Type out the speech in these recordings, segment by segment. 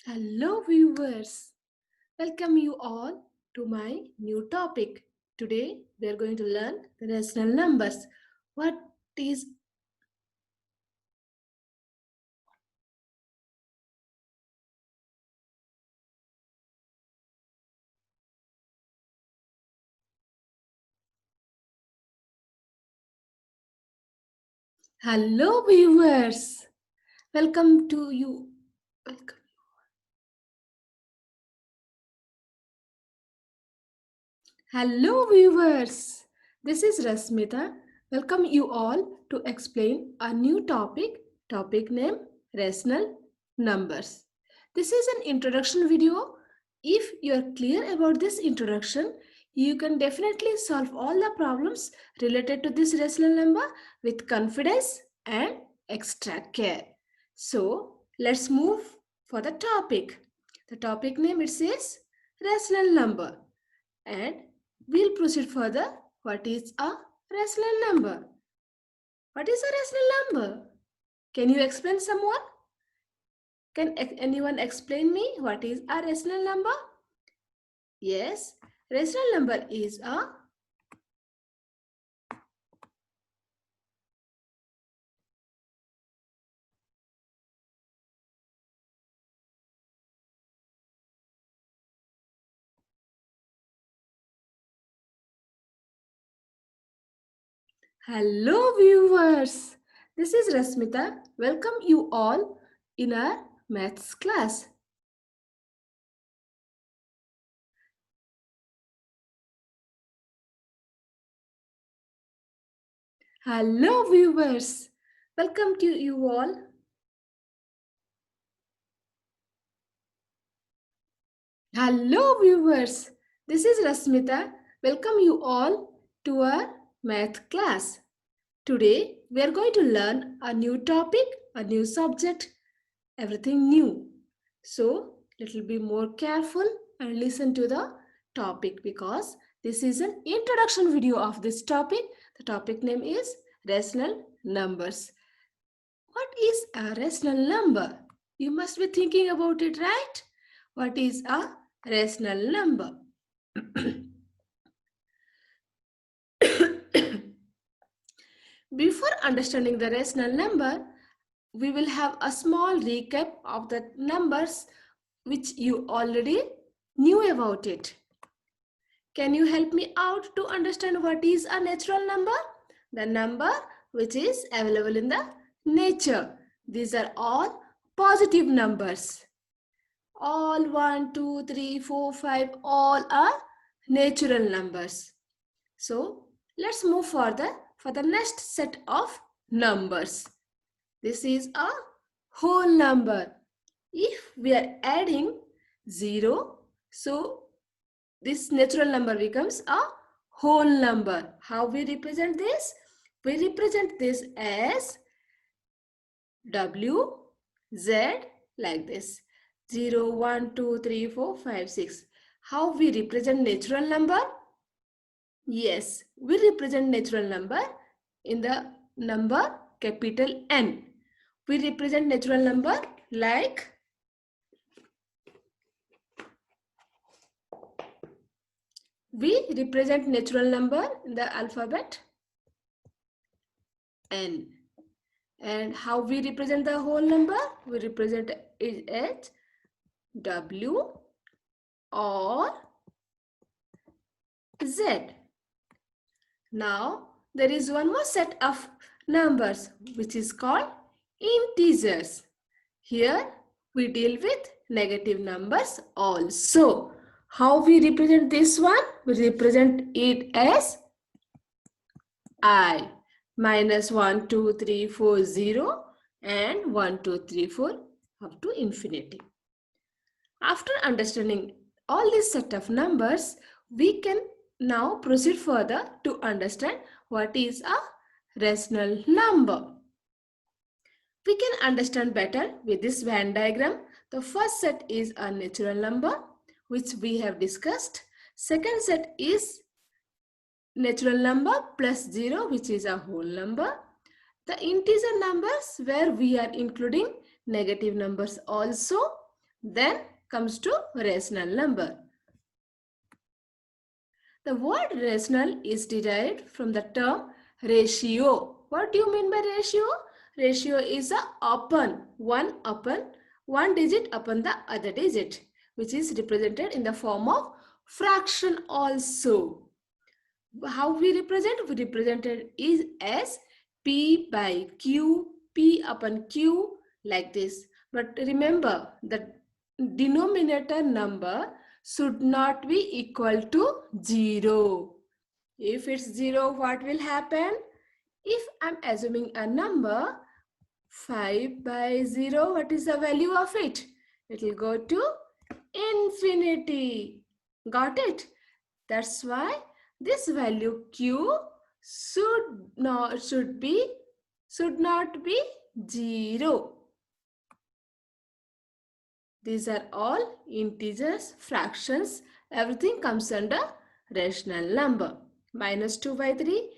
Hello, viewers. Welcome you all to my new topic. Today, we are going to learn the rational numbers. What is Hello, viewers. Welcome to you. Welcome. Hello, viewers. This is Rasmita. Welcome you all to explain a new topic. Topic name rational numbers. This is an introduction video. If you are clear about this introduction, you can definitely solve all the problems related to this rational number with confidence and extra care. So, let's move for the topic. The topic name it says rational number, and we'll proceed further. What is a rational number? What is a rational number? Can you explain someone? Can anyone explain me what is a rational number? Yes, rational number is a Hello viewers. This is Rasmita. Welcome you all in our maths class. Hello viewers. Welcome to you all. Hello viewers, this is Rasmita. Welcome you all to our math class. Today we are going to learn a new topic, a new subject, everything new. So little be more careful and listen to the topic because this is an introduction video of this topic. The topic name is rational numbers. What is a rational number? You must be thinking about it, right? What is a rational number? Before understanding the rational number, we will have a small recap of the numbers which you already knew about it. Can you help me out to understand what is a natural number? The number which is available in the nature. These are all positive numbers. All 1, 2, 3, 4, 5, all are natural numbers. So let's move further for the next set of numbers. This is a whole number. If we are adding 0, so this natural number becomes a whole number. How we represent this? We represent this as W, Z like this. 0, 1, 2, 3, 4, 5, 6. How we represent natural number? Yes, we represent natural number in the number capital N. We represent natural number like we represent natural number in the alphabet N. And how we represent the whole number? We represent it as W or Z. Now, there is one more set of numbers which is called integers. Here, we deal with negative numbers also. How we represent this one? We represent it as I. Minus 1, 2, 3, 4, 0 and 1, 2, 3, 4 up to infinity. After understanding all this set of numbers, we can now proceed further to understand what is a rational number. We can understand better with this Venn diagram. The first set is a natural number, which we have discussed. Second set is natural number plus 0, which is a whole number. The integer numbers where we are including negative numbers also. Then comes to rational number. The word rational is derived from the term ratio. What do you mean by ratio? Ratio is a upon one digit upon the other digit, which is represented in the form of fraction also. How we represent? We represented is as P by Q, P upon Q, like this. But remember, the denominator number should not be equal to 0. If it's 0, what will happen? If I'm assuming a number 5 by 0, what is the value of it? It will go to infinity. Got it? That's why this value Q should not be 0. These are all integers, fractions. Everything comes under rational number. Minus 2 by 3,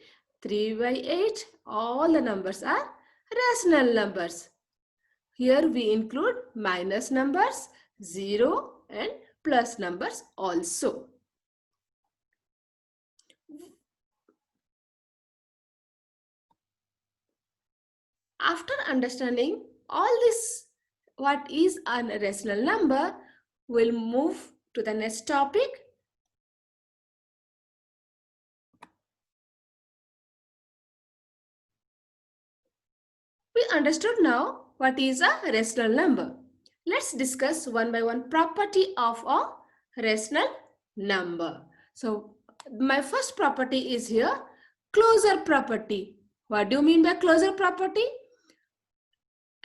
3 by 8. All the numbers are rational numbers. Here we include minus numbers, 0 and plus numbers also. After understanding all this, what is a rational number, we'll move to the next topic. We understood now what is a rational number. Let's discuss one by one property of a rational number. So my first property is here, closure property. What do you mean by closure property?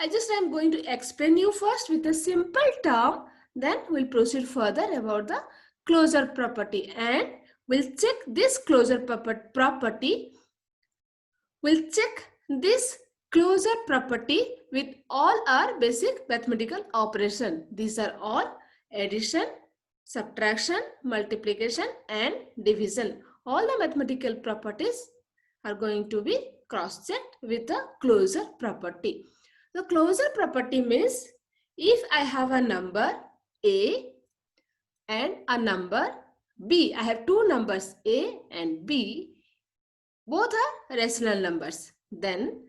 I'm going to explain you first with a simple term, then we'll proceed further about the closure property, and we'll check this closure property. We'll check this closure property with all our basic mathematical operation. These are all addition, subtraction, multiplication and division. All the mathematical properties are going to be cross-checked with the closure property. The closure property means if I have a number A and a number B, I have two numbers A and B, both are rational numbers. Then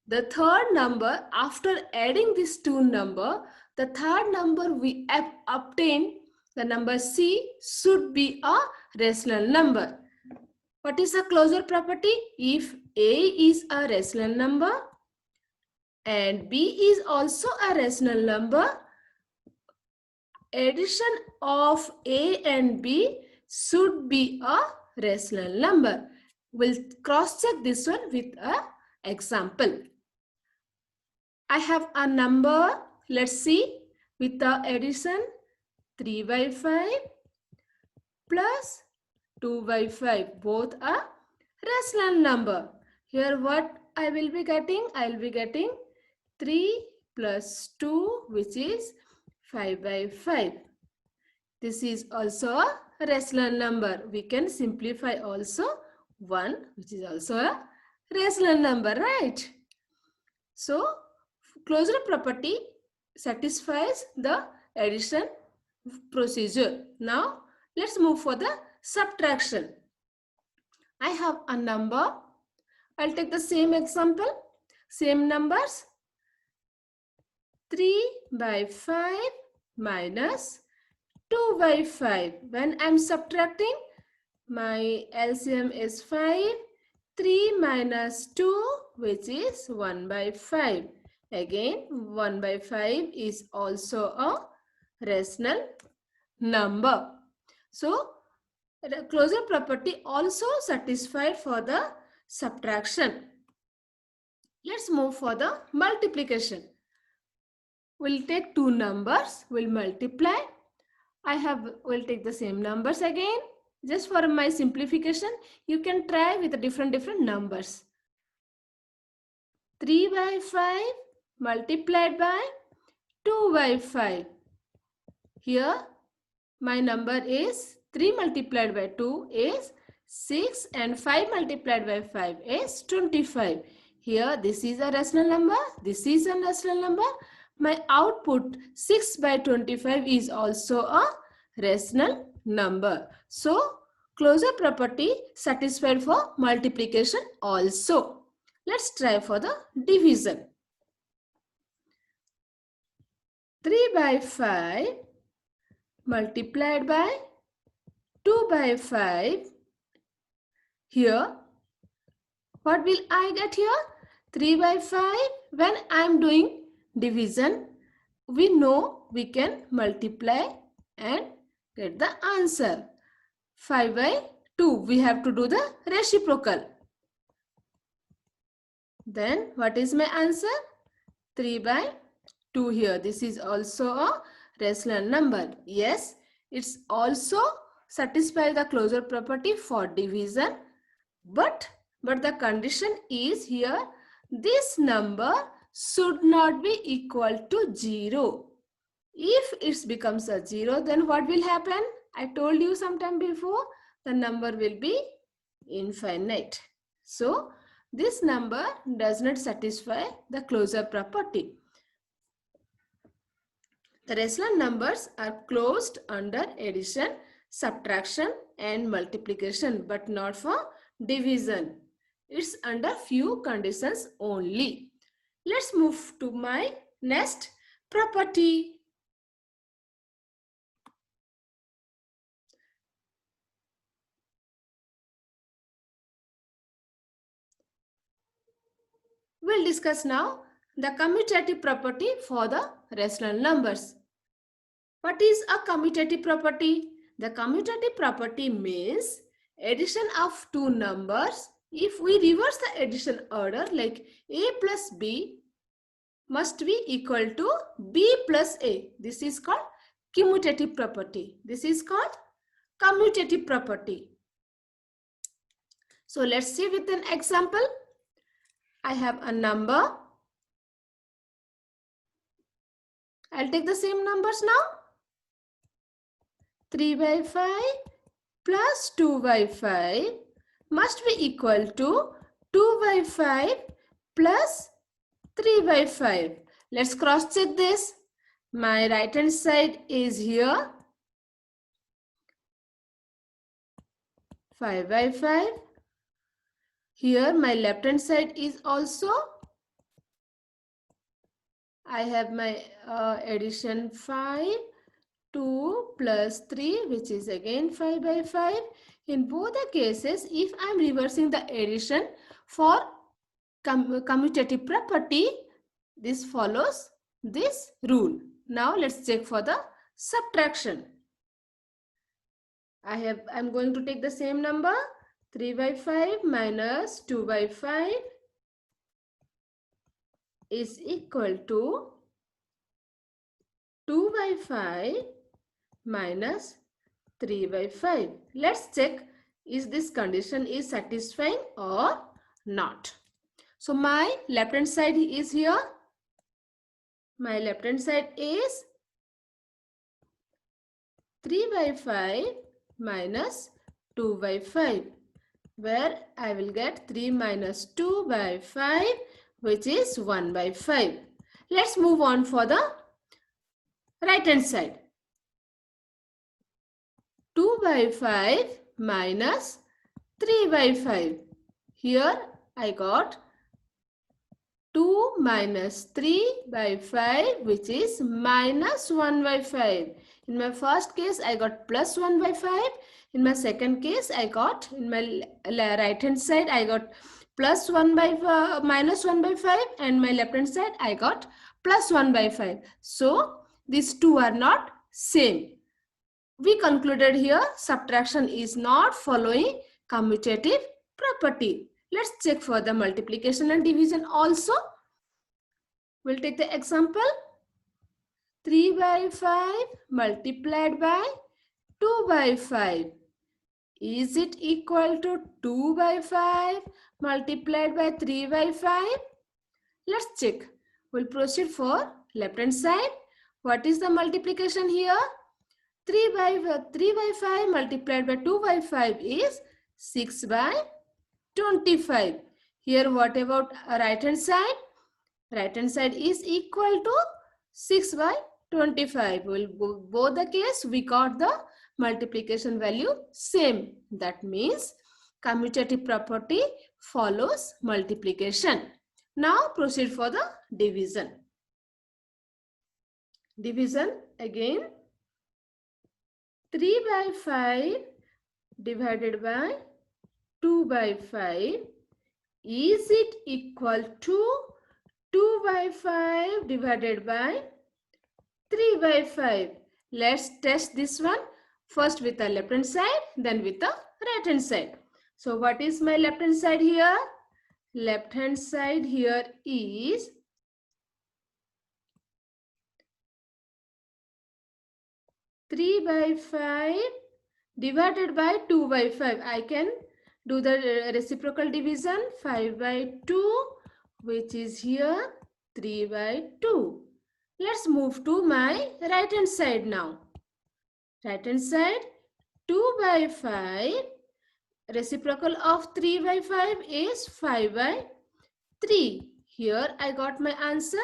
the third number, after adding these two numbers, the third number we obtain, the number C, should be a rational number. What is the closure property? If A is a rational number and B is also a rational number, addition of A and B should be a rational number. We'll cross-check this one with an example. I have a number, let's see, with the addition 3 by 5 plus 2 by 5. Both are rational number. Here what I will be getting? I will be getting 3 plus 2, which is 5 by 5. This is also a rational number. We can simplify also 1, which is also a rational number, right? So, closure property satisfies the addition procedure. Now, let's move for the subtraction. I have a number. I'll take the same example, same numbers. 3 by 5 minus 2 by 5. When I'm subtracting, my LCM is 5. 3 minus 2, which is 1 by 5. Again, 1 by 5 is also a rational number. So, the closure property also satisfied for the subtraction. Let's move for the multiplication. We'll take two numbers, we'll multiply. We'll take the same numbers again. Just for my simplification, you can try with different numbers. 3 by 5 multiplied by 2 by 5. Here, my number is 3 multiplied by 2 is 6 and 5 multiplied by 5 is 25. Here, this is a rational number, this is a rational number, My output 6 by 25 is also a rational number. So, closure property satisfied for multiplication also. Let's try for the division. 3 by 5 multiplied by 2 by 5. Here, what will I get here? 3 by 5. When I am doing division, we know we can multiply and get the answer. 5 by 2. We have to do the reciprocal. Then what is my answer? 3 by 2 here. This is also a rational number. Yes, it's also satisfy the closure property for division. But the condition is here, this number should not be equal to 0. If it becomes a 0, then what will happen? I told you sometime before, the number will be infinite. So, this number does not satisfy the closure property. The rational numbers are closed under addition, subtraction and multiplication, but not for division. It's under few conditions only. Let's move to my next property. We'll discuss now the commutative property for the rational numbers. What is a commutative property? The commutative property means addition of two numbers. If we reverse the addition order, like a plus b must be equal to b plus a. This is called commutative property. This is called commutative property. So let's see with an example. I have a number. I'll take the same numbers now. 3 by 5 plus 2 by 5 must be equal to 2 by 5 plus 3 by 5. Let's cross check this. My right hand side is here. 5 by 5. Here my left hand side is also. I have my addition 5. 2 plus 3, which is again 5 by 5. In both the cases, if I am reversing the addition for commutative property, this follows this rule. Now let's check for the subtraction. I'm going to take the same number. 3 by 5 minus 2 by 5 is equal to 2 by 5 minus 3 by 5. Let's check is this condition is satisfying or not. So my left hand side is here. My left hand side is 3 by 5 minus 2 by 5, where I will get 3 minus 2 by 5, which is 1 by 5. Let's move on for the right hand side. 2 by 5 minus 3 by 5. Here I got 2 minus 3 by 5, which is minus 1 by 5. In my first case, I got plus 1 by 5. In my second case, I got, in my right hand side, I got plus 1 by minus 1 by 5. And my left hand side, I got plus 1 by 5. So, these two are not same. We concluded here subtraction is not following commutative property. Let's check for the multiplication and division also. We'll take the example. 3 by 5 multiplied by 2 by 5. Is it equal to 2 by 5 multiplied by 3 by 5? Let's check. We'll proceed for left hand side. What is the multiplication here? 3 by 5 multiplied by 2 by 5 is 6 by 25. Here what about right hand side? Right hand side is equal to 6 by 25. Both the case we got the multiplication value same. That means commutative property follows multiplication. Now proceed for the division. Division again. 3 by 5 divided by 2 by 5. Is it equal to 2 by 5 divided by 3 by 5? Let's test this one. First with the left hand side, then with the right hand side. So what is my left hand side here? Left hand side here is 3 by 5 divided by 2 by 5. I can do the reciprocal division. 5 by 2, which is here 3 by 2. Let's move to my right hand side now. Right hand side 2 by 5. Reciprocal of 3 by 5 is 5 by 3. Here I got my answer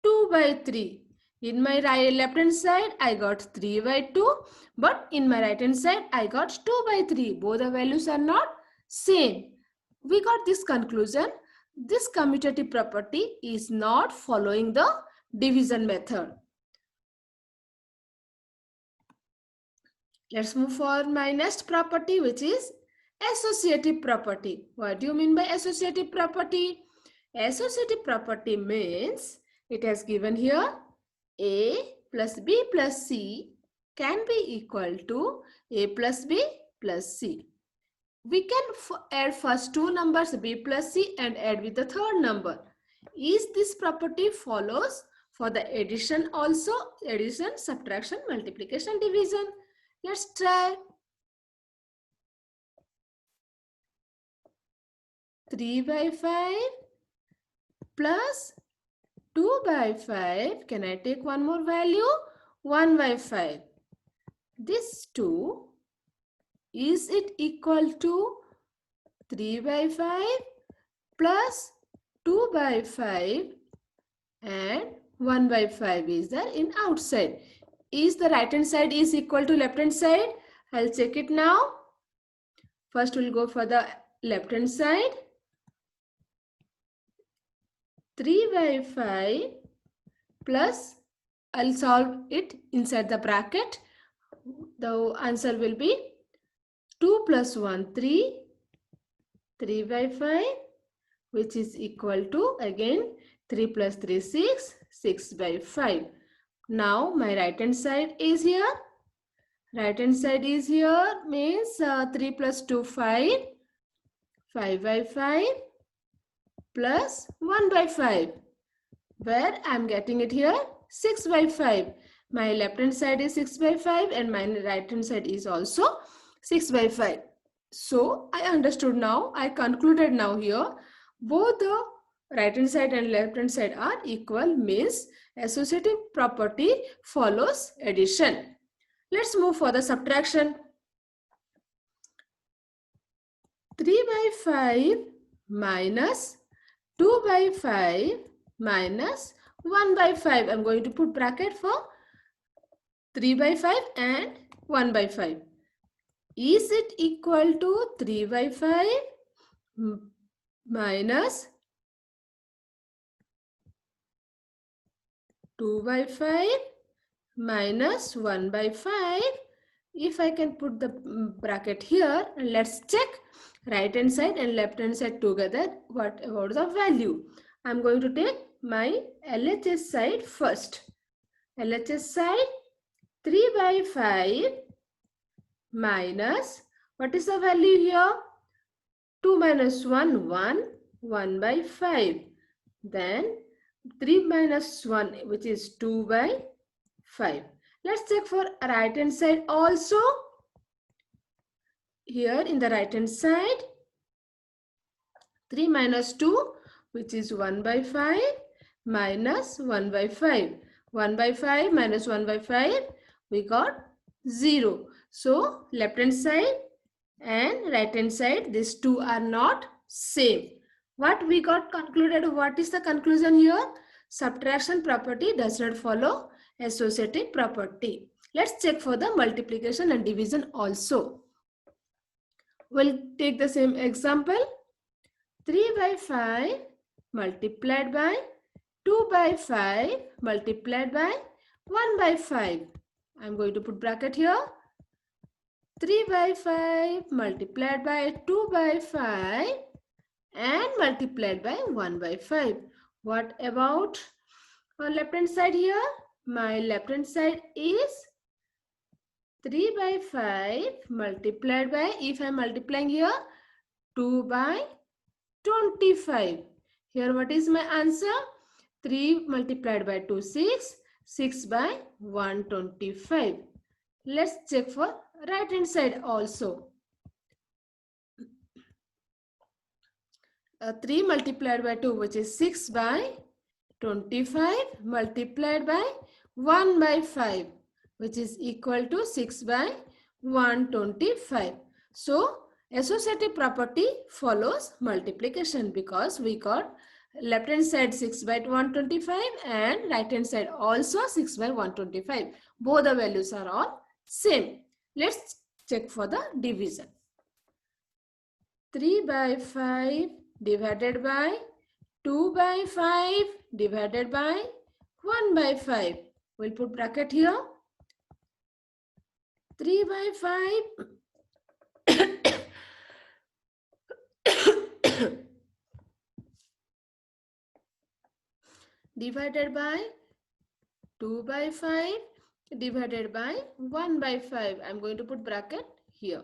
2 by 3. In my left hand side I got 3 by 2, but in my right hand side I got 2 by 3. Both the values are not same. We got this conclusion. This commutative property is not following the division method. Let's move for my next property, which is associative property. What do you mean by associative property? Associative property means it has given here A plus B plus C can be equal to A plus B plus C. We can add first two numbers B plus C and add with the third number. Is this property follows for the addition also? Addition, subtraction, multiplication, division. Let's try. 3 by 5 plus 2 by 5. Can I take one more value? 1 by 5. This 2, is it equal to 3 by 5 plus 2 by 5 and 1 by 5 is there in outside? Is the right hand side is equal to left hand side? I'll check it now. First we'll go for the left hand side. 3 by 5 plus, I'll solve it inside the bracket. The answer will be 2 plus 1, 3. 3 by 5, which is equal to again 3 plus 3, 6. 6 by 5. Now my right hand side is here. Right hand side is here means 3 plus 2, 5. 5 by 5 plus 1 by 5. Where I am getting it here 6 by 5. My left hand side is 6 by 5 and my right hand side is also 6 by 5. So I understood now. I concluded now here. Both the right hand side and left hand side are equal, means associative property follows addition. Let's move for the subtraction. 3 by 5 minus 2 by 5 minus 1 by 5. I'm going to put bracket for 3 by 5 and 1 by 5. Is it equal to 3 by 5 minus 2 by 5 minus 1 by 5? If I can put the bracket here, let's check right hand side and left hand side together. What about the value? I'm going to take my LHS side first. LHS side 3 by 5 minus, what is the value here? 2 minus 1, 1, 1 by 5. Then 3 minus 1, which is 2 by 5. Let's check for right hand side also. Here in the right hand side, 3 minus 2, which is 1 by 5 minus 1 by 5. 1 by 5 minus 1 by 5, we got 0. So left hand side and right hand side, these two are not same. What we got concluded, what is the conclusion here? subtraction property does not follow associative property. Let's check for the multiplication and division also. We'll take the same example. 3 by 5 multiplied by 2 by 5 multiplied by 1 by 5. I'm going to put bracket here. 3 by 5 multiplied by 2 by 5 and multiplied by 1 by 5. What about on left hand side here? My left hand side is 3 by 5 multiplied by, if I am multiplying here, 2 by 25. Here what is my answer? 3 multiplied by 2, 6. 6 by 125. Let's check for right hand side also. 3 multiplied by 2, which is 6 by 25 multiplied by 1 by 5, which is equal to 6 by 125. So associative property follows multiplication because we got left hand side 6 by 125 and right hand side also 6 by 125. Both the values are all same. Let's check for the division. 3 by 5 divided by 2 by 5 divided by 1 by 5. We'll put bracket here. 3 by 5 divided by 2 by 5 divided by 1 by 5. I'm going to put bracket here.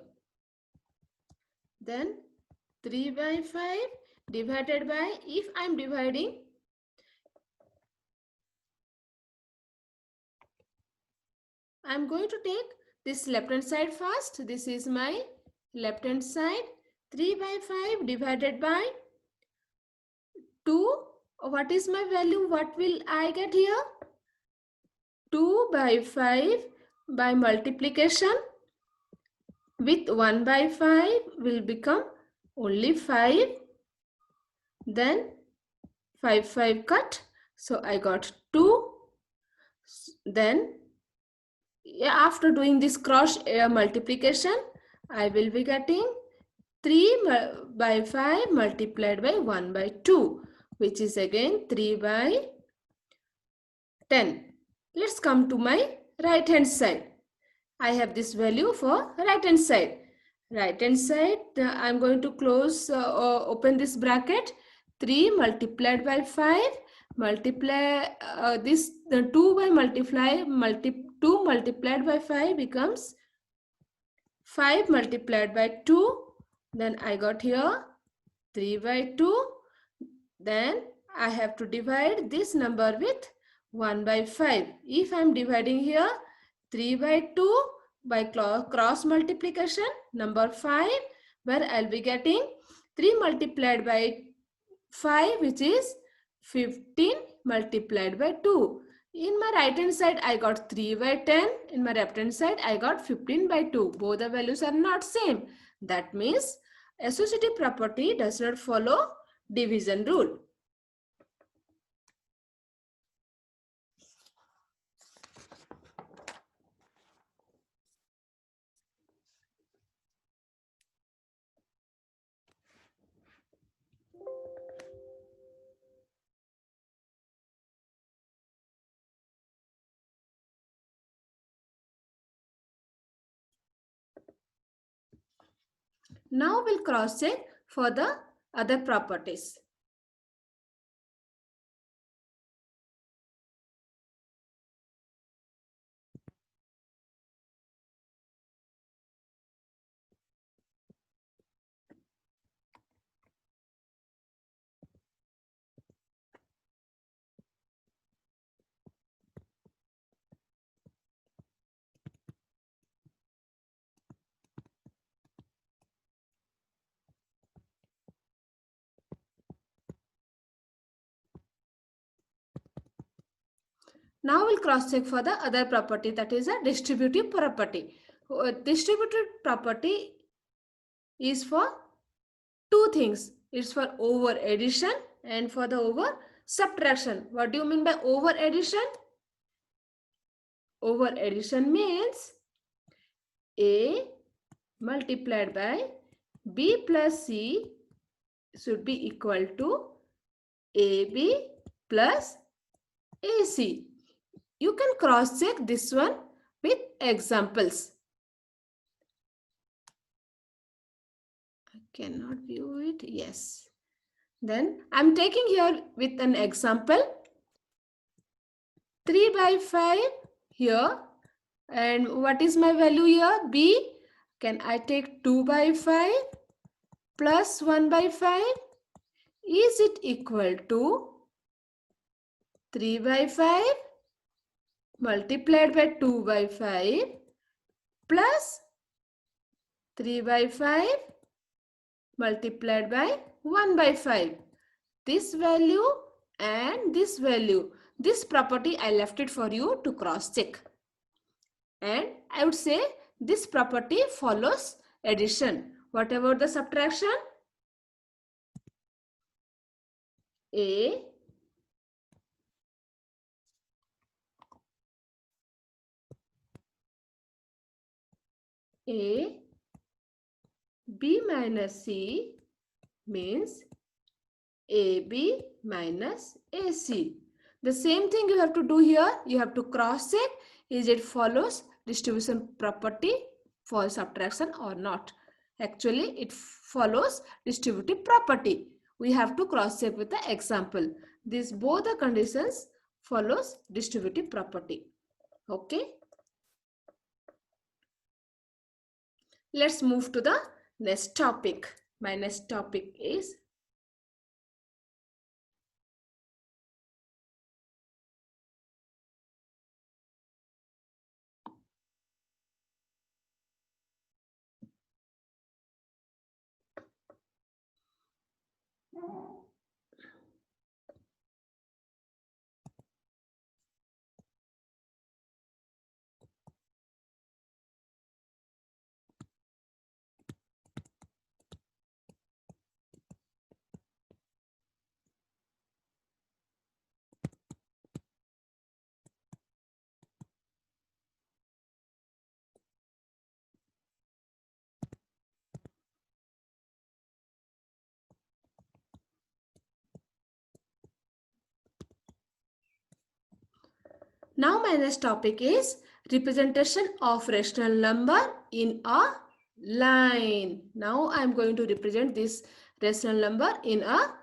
Then 3 by 5 divided by, if I'm dividing, I'm going to take this left hand side first. This is my left hand side. 3 by 5 divided by 2. What is my value? What will I get here? 2 by 5 by multiplication with 1 by 5 will become only 5. Then 5 cut. So I got 2. Then after doing this cross multiplication, I will be getting 3 by 5 multiplied by 1 by 2, which is again 3 by 10. Let's come to my right hand side. I have this value for right hand side. Right hand side, I'm going to close, open this bracket. 3 multiplied by 5 multiply this, the 2 by 2 multiplied by 5 becomes 5 multiplied by 2. Then I got here 3 by 2. Then I have to divide this number with 1 by 5. If I am dividing here 3 by 2 by cross multiplication, number 5, where I'll be getting 3 multiplied by 5, which is 15 multiplied by 2. In my right hand side, I got 3 by 10. In my left hand side, I got 15 by 2. Both the values are not same. That means associative property does not follow division rule. Now we'll cross check for the other properties. Now we'll cross check for the other property, that is a distributive property. Distributive property is for two things. It's for over addition and for the over subtraction. What do you mean by over addition? Over addition means A multiplied by B plus C should be equal to AB plus AC. You can cross check this one with examples. I cannot view it. Yes. Then I am taking here with an example. 3 by 5 here. And what is my value here? B. Can I take 2 by 5 plus 1 by 5? Is it equal to 3 by 5 multiplied by 2 by 5 plus 3 by 5 multiplied by 1 by 5. This value and this value. This property I left it for you to cross check. And I would say this property follows addition. What about the subtraction? A B minus C means AB minus AC. The same thing you have to do here. You have to cross check. Is it follows distribution property for subtraction or not? Actually, it follows distributive property. We have to cross check with the example. These both the conditions follows distributive property. Okay. Let's move to the next topic. My next topic is now my next topic is representation of rational number in a line. Now I am going to represent this rational number in a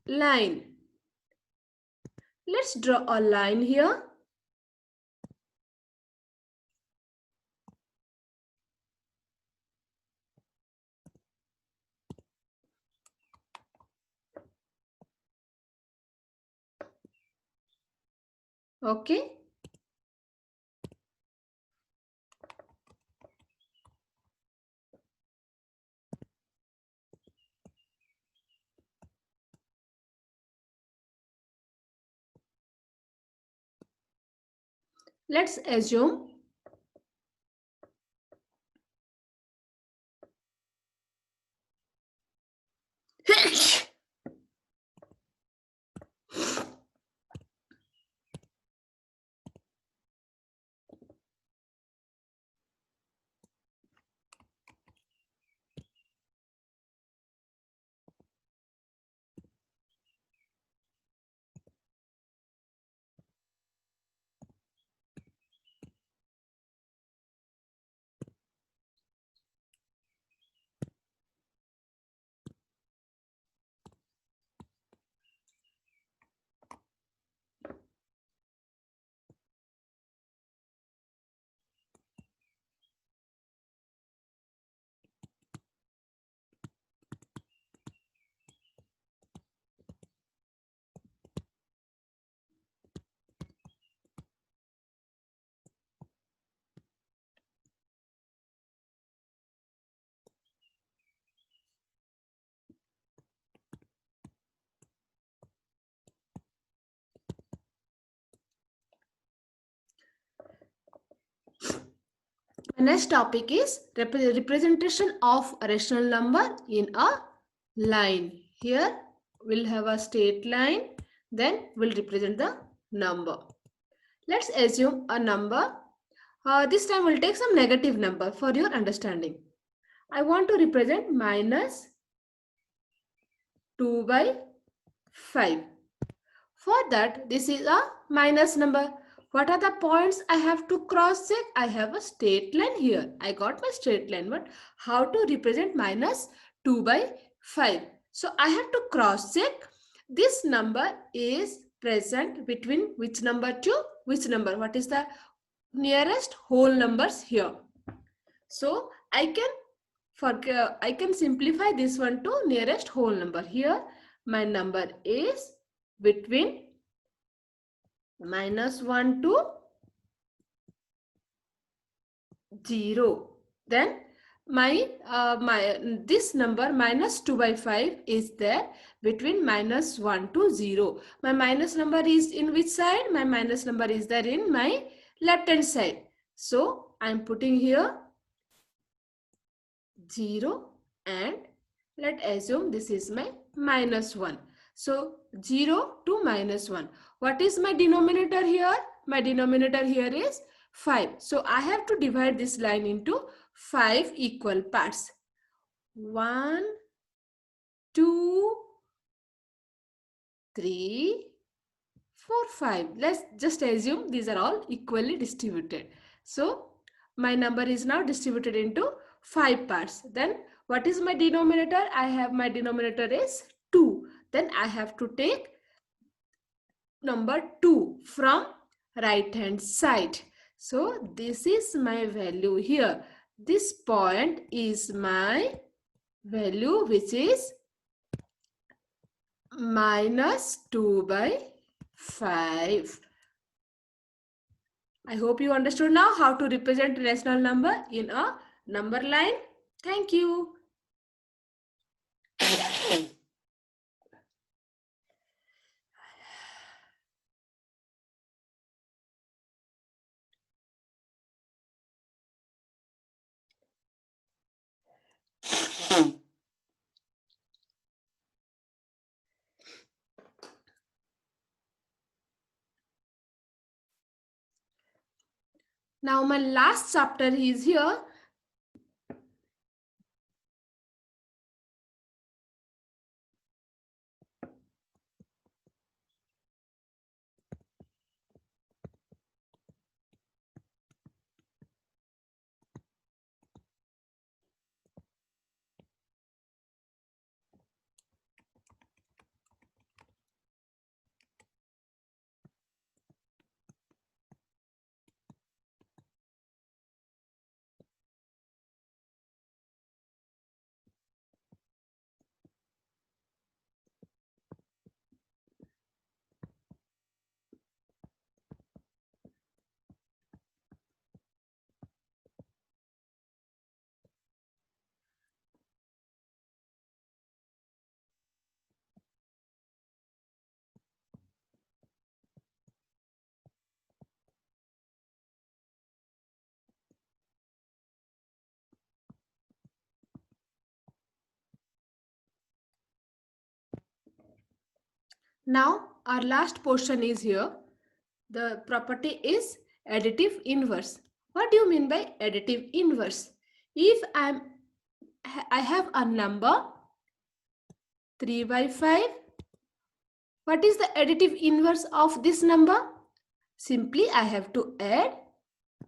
line. Let's draw a line here. Okay. Let's assume the next topic is representation of a rational number in a line. Here we'll have a straight line. Then we'll represent the number. Let's assume a number. This time we'll take some negative number for your understanding. I want to represent minus 2 by 5. For that, this is a minus number. What are the points I have to cross check? I have a straight line here. I got my straight line. But how to represent minus 2 by 5? So I have to cross check. This number is present between which number to which number? What is the nearest whole numbers here? So I can simplify this one to nearest whole number. Here my number is between minus 1 to 0. Then this number minus 2 by 5 is there between minus 1 to 0. My minus number is in which side? My minus number is there in my left hand side. So I am putting here 0 and let's assume this is my minus 1. So 0 to minus 1. What is my denominator here? My denominator here is 5. So I have to divide this line into 5 equal parts. 1, 2, 3, 4, 5. Let's just assume these are all equally distributed. So my number is now distributed into 5 parts. Then what is my denominator? I have my denominator is 2. Then I have to take number 2 from right hand side. So this is my value here. This point is my value, which is minus 2 by 5. I hope you understood now how to represent rational number in a number line. Thank you. Now my last chapter is here. Now our last portion is here. The property is additive inverse. What do you mean by additive inverse? If I have a number 3 by 5, what is the additive inverse of this number? Simply I have to add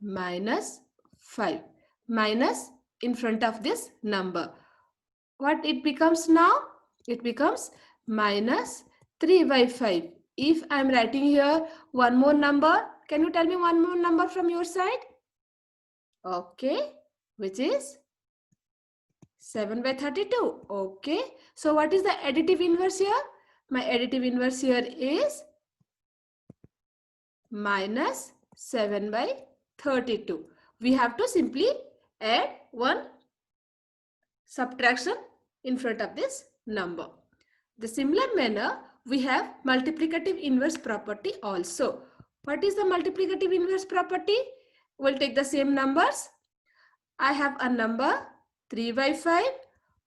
minus 5. Minus in front of this number. What it becomes now? It becomes minus 3 by 5. If I am writing here one more number, can you tell me one more number from your side? Okay, which is 7 by 32. Okay, so what is the additive inverse here? My additive inverse here is minus 7 by 32. We have to simply add one subtraction in front of this number. The similar manner, we have multiplicative inverse property also. What is the multiplicative inverse property? We'll take the same numbers. I have a number 3 by 5.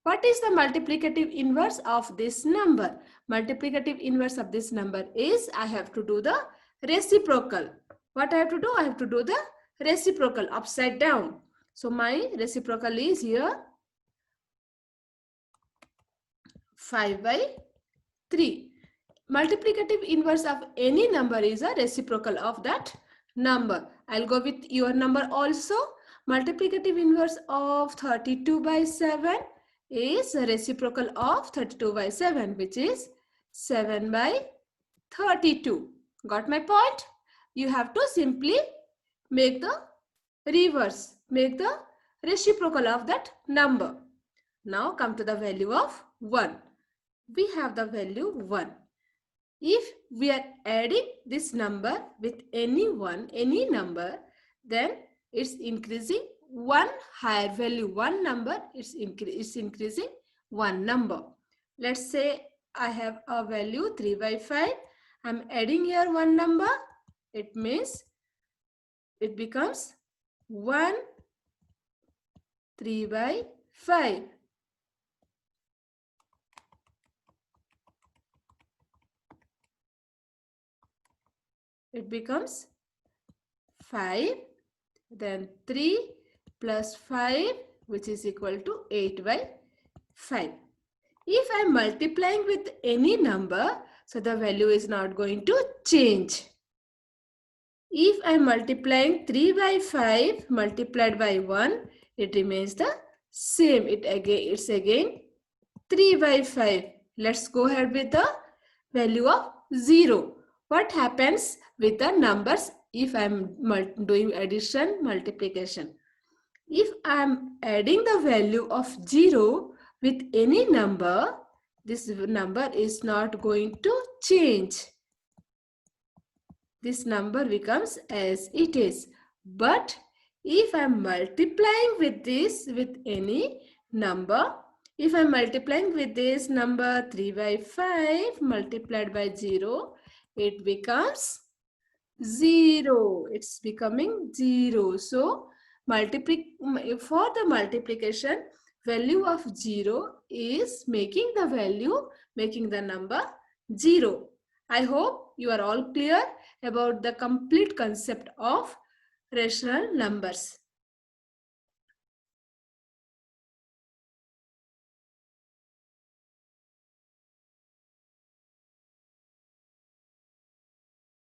What is the multiplicative inverse of this number? Multiplicative inverse of this number is I have to do the reciprocal. What I have to do? I have to do the reciprocal upside down. So my reciprocal is here 5 by 3. Multiplicative inverse of any number is a reciprocal of that number. I'll go with your number also. Multiplicative inverse of 32 by 7 is a reciprocal of 32 by 7, which is 7 by 32. Got my point? You have to simply make the reverse, make the reciprocal of that number. Now come to the value of 1. We have the value 1. If we are adding this number with any number, then it's increasing one higher value, one number, it's increasing one number. Let's say I have a value 3 by 5. I'm adding here one number. It means it becomes 1 3 by 5. It becomes 5, then 3 plus 5, which is equal to 8 by 5. If I am multiplying with any number, so the value is not going to change. If I am multiplying 3 by 5 multiplied by 1, it remains the same. It's again 3 by 5. Let's go ahead with the value of 0. What happens with the numbers if I am doing addition, multiplication? If I am adding the value of 0 with any number, this number is not going to change. This number becomes as it is. But if I am multiplying with this with any number, if I am multiplying with this number 3 by 5 multiplied by 0, it becomes 0. It's becoming 0. So, for the multiplication, value of 0 is making the number 0. I hope you are all clear about the complete concept of rational numbers.